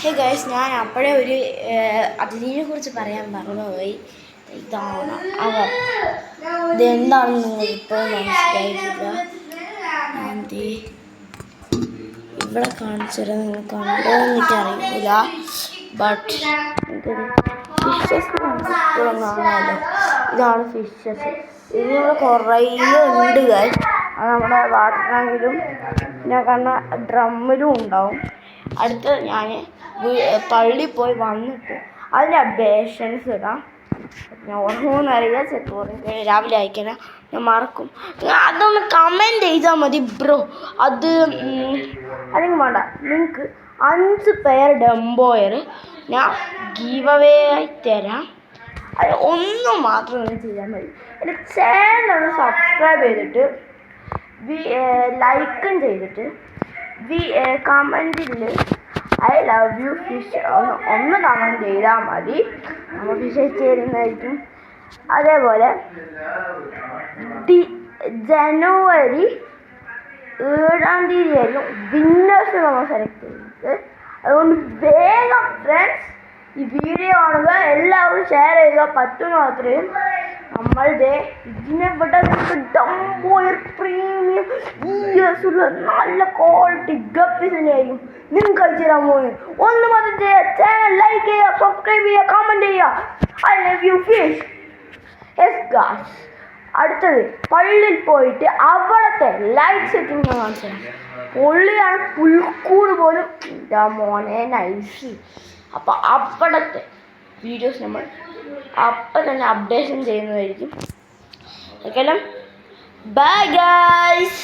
Hey guys, ഞാൻ അപ്പോഴേ ഒരു അതിഥിയെ കുറിച്ച് പറയാൻ മറന്നുപോയി. ഇതാണ് അവർ. ഇതെന്താണെന്ന് നിങ്ങൾ ഇപ്പോൾ മനസ്സിലായിട്ടില്ല. ഇവിടെ കാണിച്ചത് നിങ്ങൾ കണ്ടോ എനിക്ക് അറിയില്ല. ബട്ട് ഫിഷസ് ഇപ്പോഴും കാണാമല്ലോ. ഇതാണ് ഫിഷസ്. ഇതിനുള്ള കുറേ ഉണ്ട് ഗൈസ്. അത് നമ്മുടെ വാട്ടർ ടാങ്കിലും പിന്നെ കാണുന്ന ഡ്രമ്മിലും ഉണ്ടാവും. അടുത്ത് ഞാൻ പള്ളിയിൽ പോയി വന്നിട്ട് അതിൻ്റെ അപ്ഡേഷൻസ് ഇടാം. ഞാൻ ഉറങ്ങുമെന്നറിയാം, ചെറുപ്പം രാവിലെ അയക്കണം, ഞാൻ മറക്കും. അതൊന്ന് കമൻറ്റ് ചെയ്താൽ മതി ബ്രോ. അല്ലെങ്കിൽ വേണ്ട, നിങ്ങൾക്ക് 5 പേർ ഡംബോയർ ഞാൻ ഗീവ് അവേ ആയി തരാം. അത് ഒന്നും മാത്രം നിങ്ങൾ ചെയ്യാൻ മതി. എൻ്റെ ചാനൽ സബ്സ്ക്രൈബ് ചെയ്തിട്ട് ലൈക്കും ചെയ്തിട്ട് കമൻറ്റിൽ ഐ ലവ് യു ഫിഷ് ഒന്ന് കമൻറ്റ് ചെയ്താൽ മതി. നമ്മൾ ഫിഷ് ചേരുന്നതായിരിക്കും. അതേപോലെ ജനുവരി 7-ാം തീയതി ആയിരിക്കും വിന്നേഴ്സ് നമ്മൾ സെലക്ട് ചെയ്യുന്നത്. അതുകൊണ്ട് വേഗം ഫ്രണ്ട്സ് ഈ വീഡിയോ കാണുക, എല്ലാവരും ഷെയർ ചെയ്യുക, പറ്റുന്ന അത്രയും. നമ്മളുടെ ഇതിനെവിടെ ഡംബോയർ പ്രീമിയം നല്ല ക്വാളിറ്റി ഗപ്പീസിനായിരിക്കും നിങ്ങൾക്ക് അയച്ചു തരാൻ പോകുന്നത്. ഒന്ന് മാത്രം ചെയ്യുക, ചാനൽ ലൈക്ക് ചെയ്യുക, സബ്സ്ക്രൈബ് ചെയ്യുക, കമൻറ്റ് ചെയ്യുക. I love you fish. Yes guys, അടുത്തത് പള്ളിയിൽ പോയിട്ട് അവിടുത്തെ ലൈറ്റ് സെറ്റിംഗ് ഞാൻ കാണിച്ചു തരാം. പൊള്ളിയാണ്, പുൽക്കൂട് പോലും ഇതാ മോനെ നൈസ്. അപ്പോൾ അവിടുത്തെ വീഡിയോസ് നമ്മൾ അപ്പം തന്നെ അപ്ഡേഷൻ ചെയ്യുന്നതായിരിക്കും. Okay, bye guys.